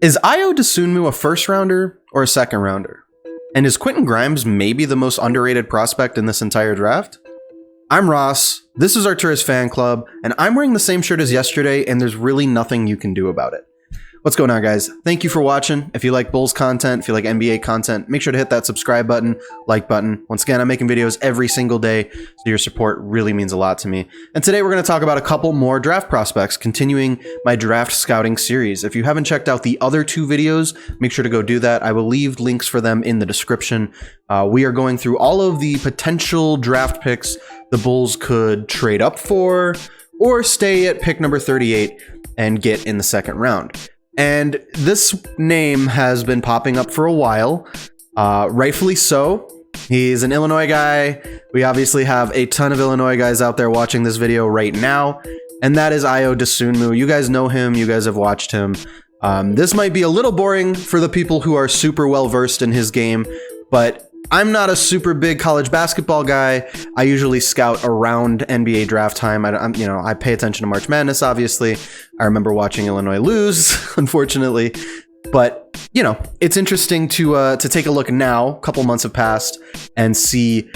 Is Ayo Dosunmu a first rounder or a second rounder? And is Quentin Grimes maybe the most underrated prospect in this entire draft? I'm Ross, this is Arturis Fan Club, and I'm wearing the same shirt as yesterday, and there's really nothing you can do about it. What's going on, guys? Thank you for watching. If you like Bulls content, if you like NBA content, make sure to hit that subscribe button, like button. Once again, I'm making videos every single day, so your support really means a lot to me. And today we're going to talk about a couple more draft prospects, continuing my draft scouting series. If you haven't checked out the other two videos, make sure to go do that. I will leave links for them in the description. We are going through all of the potential draft picks the Bulls could trade up for, or stay at pick number 38 and get in the second round. And this name has been popping up for a while, rightfully so. He's an Illinois guy. We obviously have a ton of Illinois guys out there watching this video right now, and that is Ayo Dosunmu. You guys know him. You guys have watched him. This might be a little boring for the people who are super well versed in his game, but I'm not a super big college basketball guy. I usually scout around NBA draft time. I pay attention to March Madness, obviously. I remember watching Illinois lose, unfortunately. But, it's interesting to take a look now. A couple months have passed and see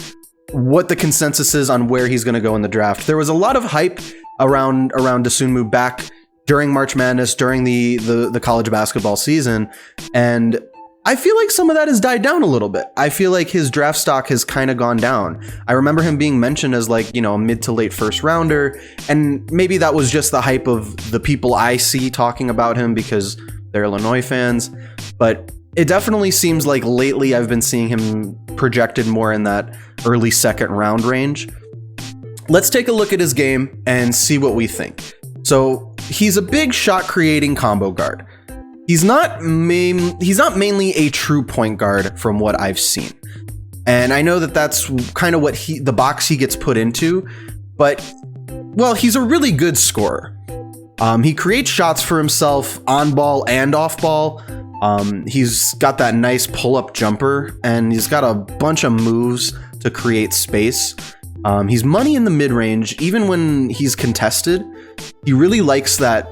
what the consensus is on where he's going to go in the draft. There was a lot of hype around Dosunmu back during March Madness, during the college basketball season, and I feel like some of that has died down a little bit. I feel like his draft stock has kind of gone down. I remember him being mentioned as a mid to late first rounder, and maybe that was just the hype of the people I see talking about him because they're Illinois fans. But it definitely seems like lately I've been seeing him projected more in that early second round range. Let's take a look at his game and see what we think. So he's a big shot creating combo guard. He's not mainly a true point guard from what I've seen. And I know that that's kind of what the box he gets put into, but, well, he's a really good scorer. He creates shots for himself on ball and off ball. He's got that nice pull-up jumper, and he's got a bunch of moves to create space. He's money in the mid-range, even when he's contested. He really likes that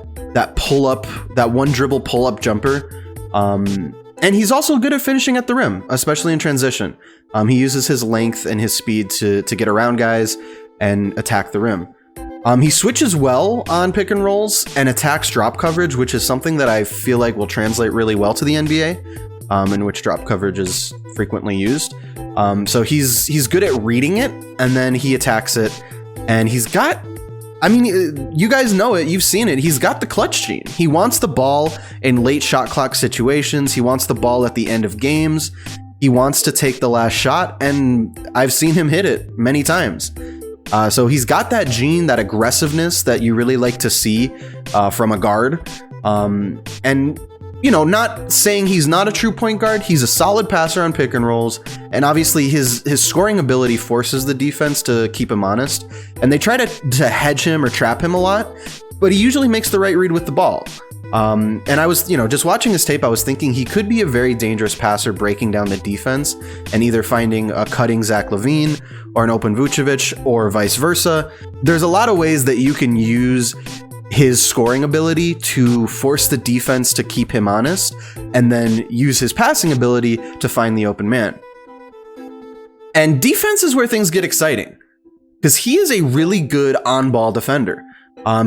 pull-up, that one dribble pull-up jumper. And he's also good at finishing at the rim, especially in transition. He uses his length and his speed to get around guys and attack the rim. He switches well on pick and rolls and attacks drop coverage, which is something that I feel like will translate really well to the NBA, in which drop coverage is frequently used. So he's good at reading it, and then he attacks it, and he's got, you guys know it, you've seen it, he's got the clutch gene. He wants the ball in late shot clock situations, he wants the ball at the end of games, he wants to take the last shot, and I've seen him hit it many times. So he's got that gene, that aggressiveness that you really like to see from a guard. And not saying he's not a true point guard, he's a solid passer on pick and rolls, and obviously his scoring ability forces the defense to keep him honest, and they try to hedge him or trap him a lot, but he usually makes the right read with the ball. And I was, just watching his tape, I was thinking he could be a very dangerous passer breaking down the defense and either finding a cutting Zach LaVine or an open Vucevic or vice versa. There's a lot of ways that you can use his scoring ability to force the defense to keep him honest, and then use his passing ability to find the open man. And defense is where things get exciting, because he is a really good on-ball defender.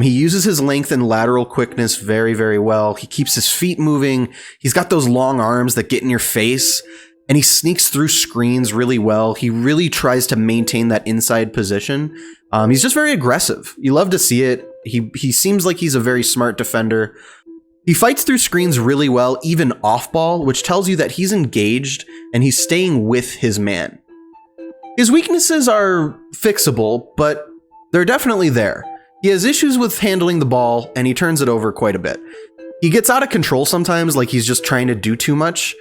He uses his length and lateral quickness very, very well. He keeps his feet moving. He's got those long arms that get in your face, and he sneaks through screens really well. He really tries to maintain that inside position. He's just very aggressive. You love to see it. He seems like he's a very smart defender. He fights through screens really well, even off ball, which tells you that he's engaged and he's staying with his man. His weaknesses are fixable, but they're definitely there. He has issues with handling the ball, and he turns it over quite a bit. He gets out of control sometimes, like he's just trying to do too much,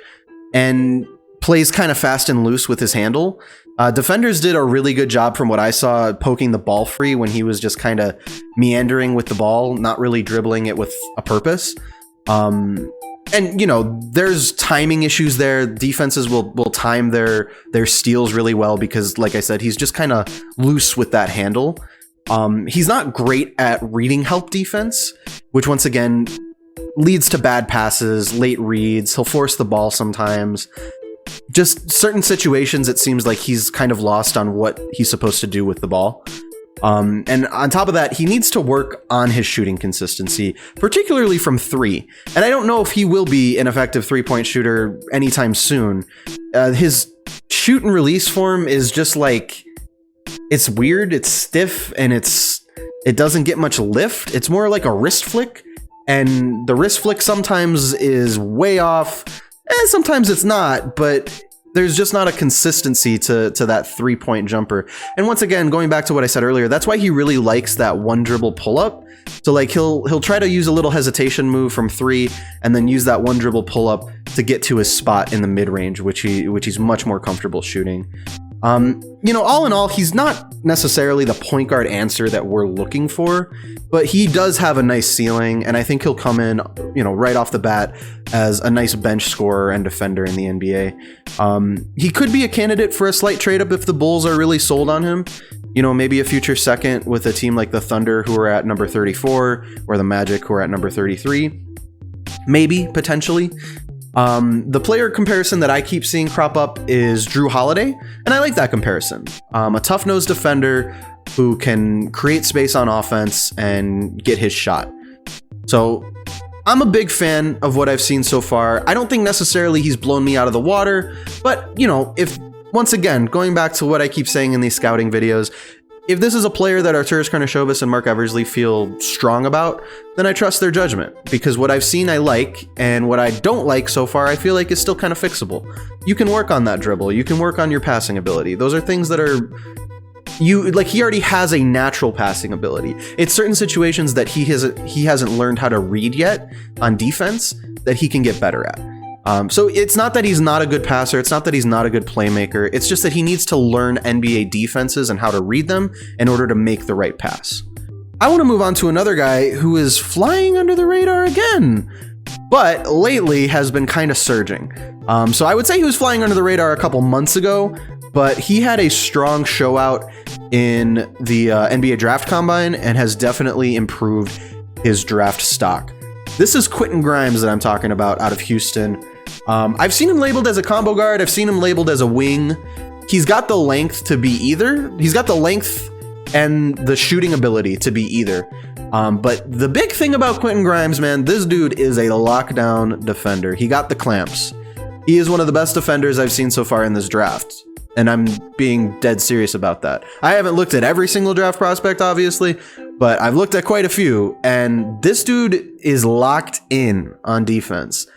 and plays kind of fast and loose with his handle. Defenders did a really good job from what I saw poking the ball free when he was just kind of meandering with the ball, not really dribbling it with a purpose. And there's timing issues there. Defenses will time their steals really well because, like I said, he's just kind of loose with that handle. He's not great at reading help defense, which once again leads to bad passes, late reads. He'll force the ball sometimes. Just certain situations, it seems like he's kind of lost on what he's supposed to do with the ball. And on top of that, he needs to work on his shooting consistency, particularly from three. And I don't know if he will be an effective three-point shooter anytime soon. His shoot and release form is just like, it's weird, it's stiff, and it doesn't get much lift. It's more like a wrist flick, and the wrist flick sometimes is way off, and sometimes it's not, but there's just not a consistency to that three-point jumper. And once again, going back to what I said earlier, that's why he really likes that one dribble pull-up. So like he'll try to use a little hesitation move from three and then use that one dribble pull-up to get to his spot in the mid-range, which he's much more comfortable shooting. You know, all in all, he's not necessarily the point guard answer that we're looking for, but he does have a nice ceiling, and I think he'll come in, you know, right off the bat as a nice bench scorer and defender in the NBA. He could be a candidate for a slight trade up if the Bulls are really sold on him. You know, maybe a future second with a team like the Thunder, who are at number 34, or the Magic, who are at number 33. Maybe, potentially. The player comparison that I keep seeing crop up is Drew Holiday, and I like that comparison. A tough-nosed defender who can create space on offense and get his shot. So I'm a big fan of what I've seen so far. I don't think necessarily he's blown me out of the water, but, you know, if, once again, going back to what I keep saying in these scouting videos, if this is a player that Arturas Karnisovas and Mark Eversley feel strong about, then I trust their judgment, because what I've seen I like, and what I don't like so far I feel like is still kind of fixable. You can work on that dribble, you can work on your passing ability. Those are things that are, he already has a natural passing ability. It's certain situations that he hasn't learned how to read yet on defense that he can get better at. So it's not that he's not a good passer, it's not that he's not a good playmaker, it's just that he needs to learn NBA defenses and how to read them in order to make the right pass. I want to move on to another guy who is flying under the radar again, but lately has been kind of surging. So I would say he was flying under the radar a couple months ago, but he had a strong show out in the NBA Draft Combine and has definitely improved his draft stock. This is Quentin Grimes that I'm talking about out of Houston. I've seen him labeled as a combo guard. I've seen him labeled as a wing. He's got the length to be either. He's got the length and the shooting ability to be either. But the big thing about Quentin Grimes, man, this dude is a lockdown defender. He got the clamps. He is one of the best defenders I've seen so far in this draft. And I'm being dead serious about that. I haven't looked at every single draft prospect, obviously, but I've looked at quite a few, and this dude is locked in on defense.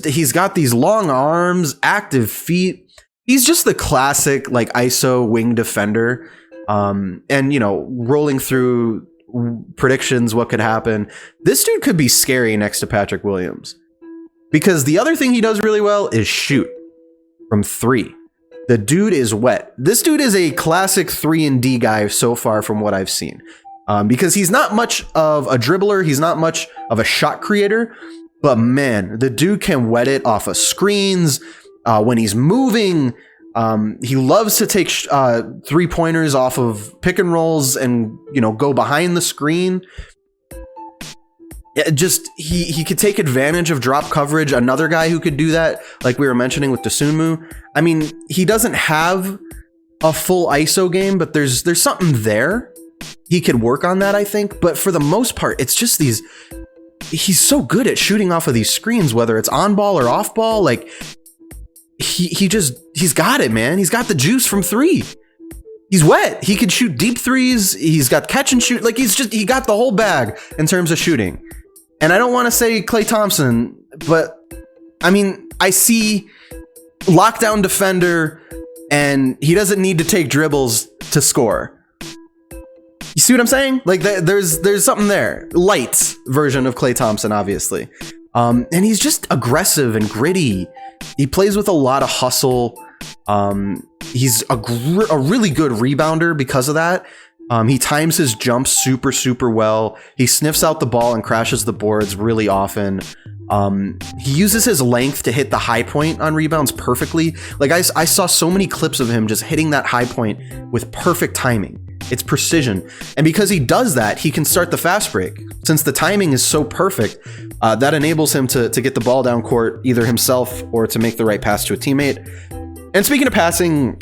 He's got these long arms, active feet. He's just the classic, like, ISO wing defender. And, you know, rolling through predictions, what could happen. This dude could be scary next to Patrick Williams. Because the other thing he does really well is shoot from three. The dude is wet. This dude is a classic 3-and-D guy so far from what I've seen. Because he's not much of a dribbler. He's not much of a shot creator. But man, the dude can wet it off of screens. When he's moving, he loves to take 3-pointers off of pick and rolls and, you know, go behind the screen. He could take advantage of drop coverage. Another guy who could do that, like we were mentioning with Dosunmu. I mean, he doesn't have a full ISO game, but there's something there. He could work on that, I think. But for the most part, it's just he's so good at shooting off of these screens, whether it's on ball or off ball. Like he's got it, man. He's got the juice from three. He's wet. He could shoot deep threes. He's got catch and shoot. Like he got the whole bag in terms of shooting. And I don't want to say Klay Thompson, but I mean, I see lockdown defender, and he doesn't need to take dribbles to score. You see what I'm saying? Like there's something there. Light version of Klay Thompson, obviously. And he's just aggressive and gritty. He plays with a lot of hustle. He's a really good rebounder because of that. He times his jumps super, super well. He sniffs out the ball and crashes the boards really often. He uses his length to hit the high point on rebounds perfectly. Like I saw so many clips of him just hitting that high point with perfect timing. It's precision. And because he does that, he can start the fast break. Since the timing is so perfect, that enables him to get the ball down court either himself or to make the right pass to a teammate. And speaking of passing,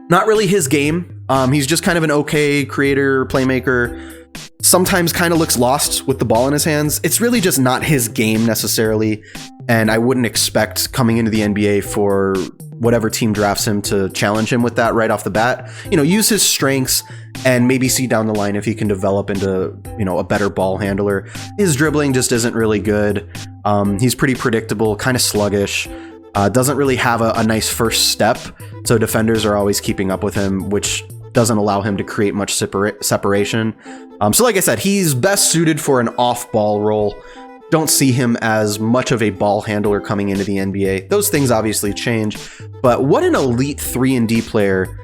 not really his game. He's just kind of an okay creator, playmaker. Sometimes kind of looks lost with the ball in his hands. It's really just not his game necessarily. And I wouldn't expect coming into the NBA for whatever team drafts him to challenge him with that right off the bat. Use his strengths and maybe see down the line if he can develop into, a better ball handler. His dribbling just isn't really good. He's pretty predictable, kind of sluggish. Doesn't really have a nice first step. So defenders are always keeping up with him, which doesn't allow him to create much separation. So like I said, he's best suited for an off-ball role. Don't see him as much of a ball handler coming into the NBA. Those things obviously change, but what an elite 3-and-D player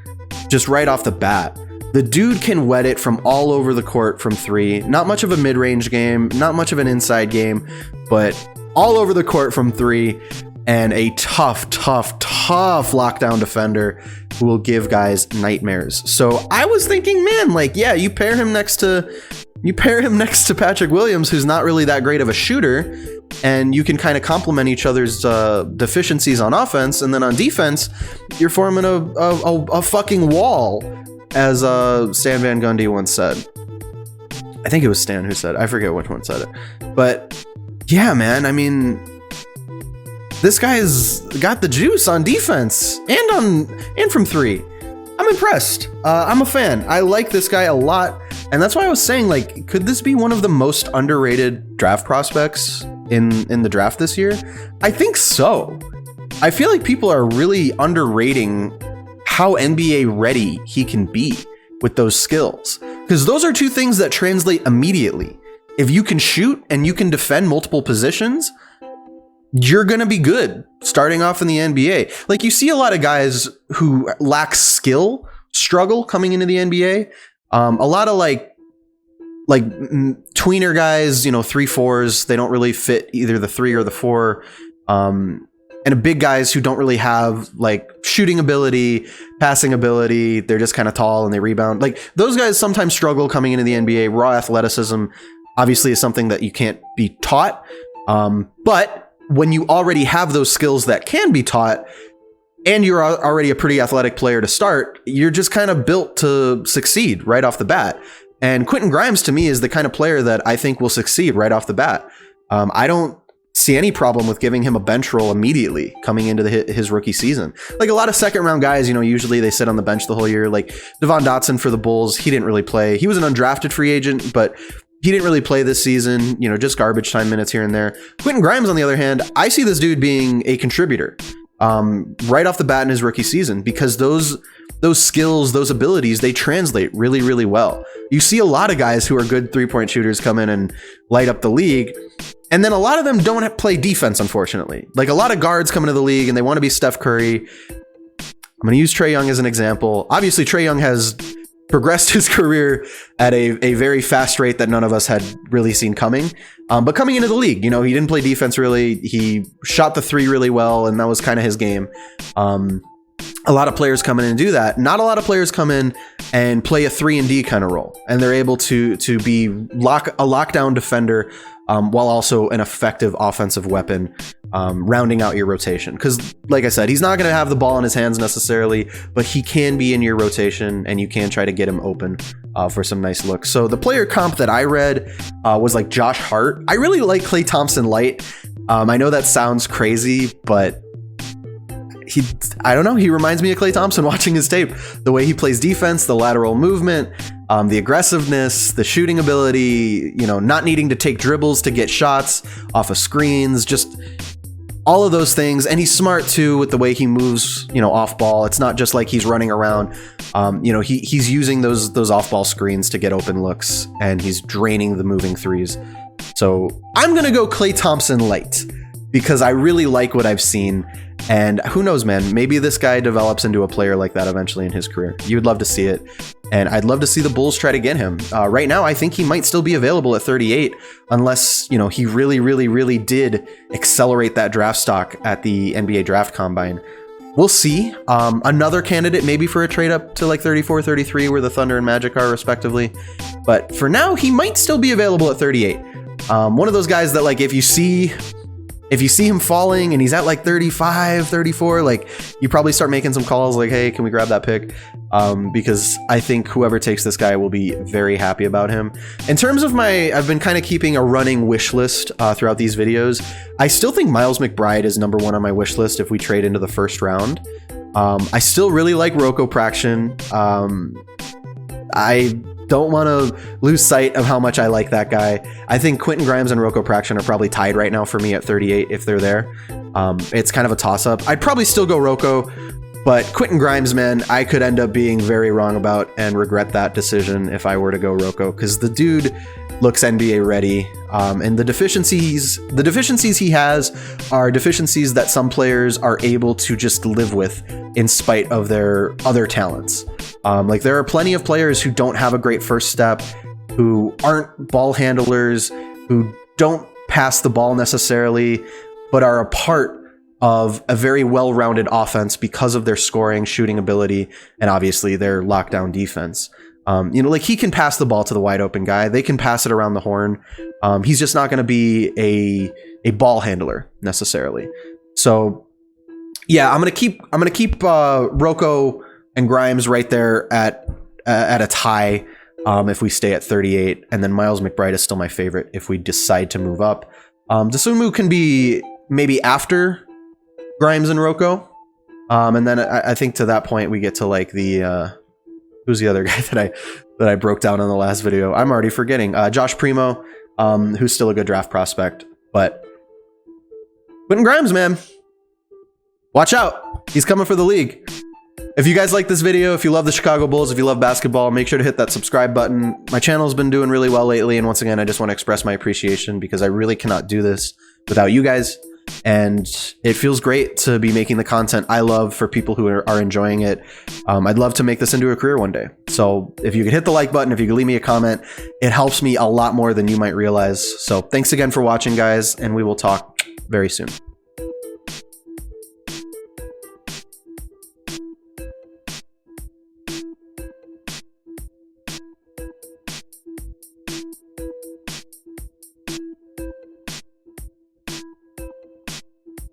just right off the bat. The dude can wet it from all over the court from three. Not much of a mid-range game, not much of an inside game, but all over the court from three, and a tough lockdown defender who will give guys nightmares. So I was thinking, man, you pair him next to Patrick Williams, who's not really that great of a shooter, and you can kind of complement each other's deficiencies on offense, and then on defense, you're forming a fucking wall, as Stan Van Gundy once said. I think it was Stan who said it. I forget which one said it. But yeah, man, I mean, this guy's got the juice on defense and from three. I'm impressed. I'm a fan. I like this guy a lot. And that's why I was saying, could this be one of the most underrated draft prospects in the draft this year? I think so. I feel like people are really underrating how NBA ready he can be with those skills. Because those are two things that translate immediately. If you can shoot and you can defend multiple positions, you're going to be good starting off in the NBA. You see a lot of guys who lack skill struggle coming into the NBA. A lot of tweener guys, 3-4s, they don't really fit either the 3 or the 4. And big guys who don't really have shooting ability, passing ability. They're just kind of tall and they rebound. Those guys sometimes struggle coming into the NBA. Raw athleticism obviously is something that you can't be taught. But when you already have those skills that can be taught, and you're already a pretty athletic player to start, you're just kind of built to succeed right off the bat. And Quentin Grimes, to me, is the kind of player that I think will succeed right off the bat. I don't see any problem with giving him a bench role immediately coming into his rookie season. A lot of second round guys, usually they sit on the bench the whole year. Devon Dotson for the Bulls, he didn't really play. He was an undrafted free agent, but he didn't really play this season, just garbage time minutes here and there. Quentin Grimes, on the other hand, I see this dude being a contributor right off the bat in his rookie season, because those skills, those abilities, they translate really, really well. You see a lot of guys who are good 3-point shooters come in and light up the league. And then a lot of them don't play defense, unfortunately. A lot of guards come into the league and they want to be Steph Curry. I'm going to use Trae Young as an example. Obviously, Trae Young has progressed his career at a very fast rate that none of us had really seen coming. But coming into the league, he didn't play defense really. He shot the 3 really well, and that was kind of his game. A lot of players come in and do that. Not a lot of players come in and play a 3-and-D kind of role, and they're able to be a lockdown defender while also an effective offensive weapon, rounding out your rotation. Because, like I said, he's not going to have the ball in his hands necessarily, but he can be in your rotation, and you can try to get him open for some nice looks. So the player comp that I read was Josh Hart. I really like Klay Thompson-lite. I know that sounds crazy, but I don't know. He reminds me of Klay Thompson watching his tape. The way he plays defense, the lateral movement, the aggressiveness, the shooting ability, not needing to take dribbles to get shots off of screens, just all of those things. And he's smart too with the way he moves, off ball. It's not just like he's running around. He's using those off ball screens to get open looks, and he's draining the moving threes. So I'm going to go Klay Thompson-lite because I really like what I've seen. And who knows, man, maybe this guy develops into a player like that eventually in his career. You'd love to see it. And I'd love to see the Bulls try to get him. Right now, I think he might still be available at 38, unless, he really, really, really did accelerate that draft stock at the NBA draft combine. we'll see. Another candidate maybe for a trade up to like 34, 33, where the Thunder and Magic are respectively. But for now, he might still be available at 38. One of those guys that like, if you see him falling and he's at like 35, 34, like you probably start making some calls like, hey, can we grab that pick? Because I think whoever takes this guy will be very happy about him. In terms of I've been kind of keeping a running wish list throughout these videos. I still think Miles McBride is number 1 on my wish list if we trade into the first round. I still really like Roko Prakshin. I don't want to lose sight of how much I like that guy. I think Quentin Grimes and Roko Prakshin are probably tied right now for me at 38 if they're there. It's kind of a toss-up. I'd probably still go Roko, but Quentin Grimes, man, I could end up being very wrong about and regret that decision if I were to go Roko, because the dude looks NBA ready, and the deficiencies he has are deficiencies that some players are able to just live with in spite of their other talents. Like there are plenty of players who don't have a great first step, who aren't ball handlers, who don't pass the ball necessarily, but are a part of a very well-rounded offense because of their scoring, shooting ability, and obviously their lockdown defense. Like he can pass the ball to the wide open guy. They can pass it around the horn. He's just not going to be a ball handler necessarily. So yeah, I'm going to keep Roko and Grimes right there at a tie if we stay at 38, and then Miles McBride is still my favorite if we decide to move up. Dosunmu can be maybe after Grimes and Roko, and then I think to that point we get to like the who's the other guy that I broke down in the last video? I'm already forgetting. Josh Primo, who's still a good draft prospect, but Quentin Grimes, man, watch out, he's coming for the league. If you guys like this video, if you love the Chicago Bulls, if you love basketball, make sure to hit that subscribe button. My channel's been doing really well lately, and once again, I just want to express my appreciation because I really cannot do this without you guys. And it feels great to be making the content I love for people who are enjoying it. I'd love to make this into a career one day. So if you could hit the like button, if you could leave me a comment, it helps me a lot more than you might realize. So thanks again for watching, guys, and we will talk very soon.